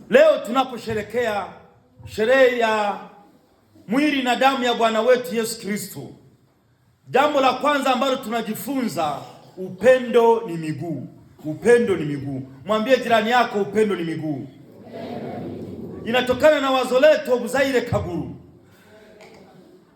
Leo tunaposherekea sherehe ya mwili na damu ya Bwana wetu Yesu Kristo, jambo la kwanza ambalo tunajifunza, upendo ni miguu. Upendo ni miguu. Mwambie jirani yako, upendo ni miguu. Inatokana na wazo letu Obuzaire Kaguru.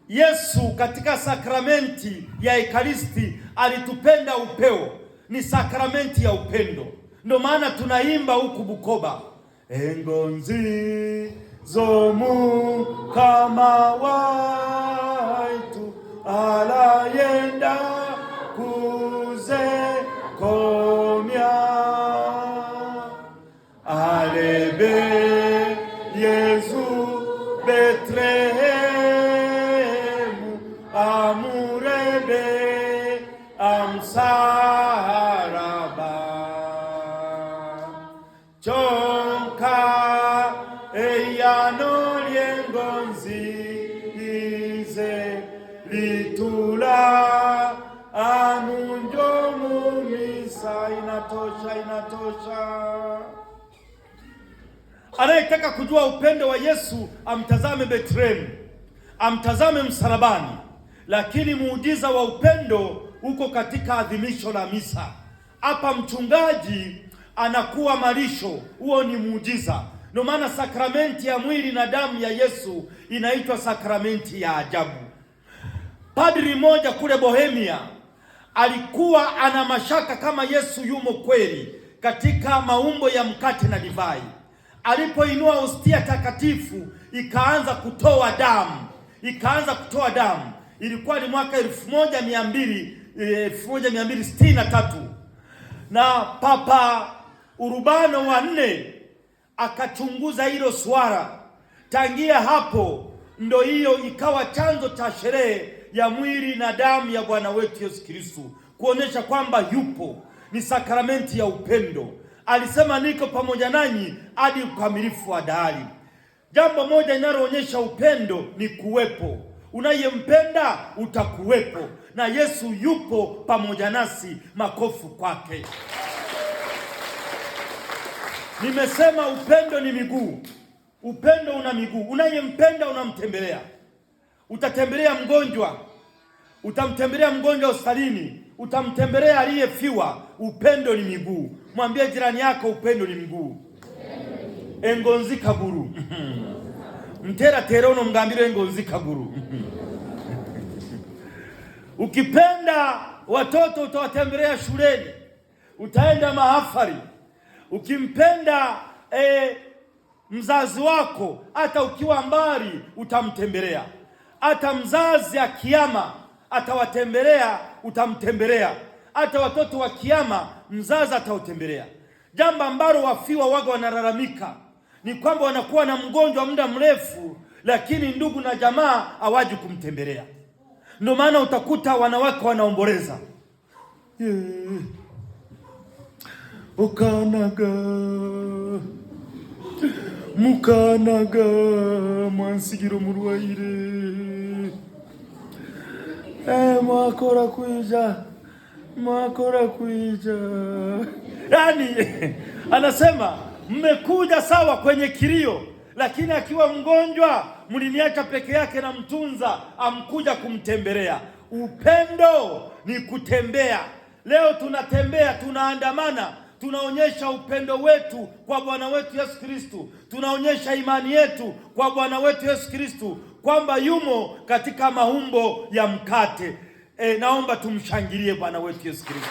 Yesu katika sakramenti ya Ekaristi alitupenda upeo. Ni sakramenti ya upendo. Ndio maana tunaimba huku Bukoba, engonzi zomu kama waitu alayenda kuze komya alebe Yesu Betlehemu amurebe amsaraba chonka eyano liengonzi ize litula anunjo mumisa. Inatosha. Anayetaka kujua upendo wa Yesu amtazame Betlehemu, amtazame msalabani. Lakini muujiza wa upendo uko katika adhimisho la misa. Hapa mchungaji anakuwa malisho, huo ni muujiza. Ndio maana sakramenti ya mwili na damu ya Yesu inaitwa sakramenti ya ajabu. Padri mmoja kule Bohemia alikuwa ana mashaka kama Yesu yumo kweli katika maumbo ya mkate na divai. Alipoinua hostia takatifu ikaanza kutoa damu. Ilikuwa ni mwaka 1263 na Papa Urubano wa 4 akachunguza hilo swala. Tangia hapo ndo hiyo ikawa chanzo cha sherehe ya mwili na damu ya Bwana wetu Yesu Kristo, kuonesha kwamba yupo. Ni sakramenti ya upendo. Alisema niko pamoja nanyi hadi ukamilifu wa dahari. Jambo moja linaloonyesha upendo ni kuwepo. Unayempenda utakuwepo, na Yesu yupo pamoja nasi. Makofi kwake. Nimesema upendo ni miguu. Upendo una miguu. Unayempenda unamtembelea. Utatembelea mgonjwa, utamtembelea mgonjwa hospitalini, utamtembelea aliyefiwa. Upendo ni miguu. Mwambie jirani yako, upendo ni miguu. Engonzi Kaguru mtera terono mgambiro engonzi Kaguru. Ukipenda watoto utawatembelea shuleni, utaenda mahafari. Ukimpenda mzazi wako, hata ukiwa mbali utamtembelea. Hata mzazi akiama atawatembelea, utamtembelea. Hata watoto wa kiama mzazi atawatembelea. Jambo ambalo wafiwa waga wanalalamika ni kwamba wanakuwa na mgonjwa muda mrefu, lakini ndugu na jamaa hawaji kumtembelea. Ndio maana utakuta wanawake wanaomboleza, ukanaga mukanaga mwansigiro murwaire mwakora kuija. Yani anasema mmekuja sawa kwenye kilio, lakini akiwa mgonjwa mliniacha peke yake na mtunza, amkuja kumtembelea. Upendo ni kutembea. Leo tunatembea, tunaandamana, tunaonyesha upendo wetu kwa Bwana wetu Yesu Kristo. Tunaonyesha imani yetu kwa Bwana wetu Yesu Kristo kwamba yumo katika maumbo ya mkate. Naomba tumshangilie Bwana wetu Yesu Kristo.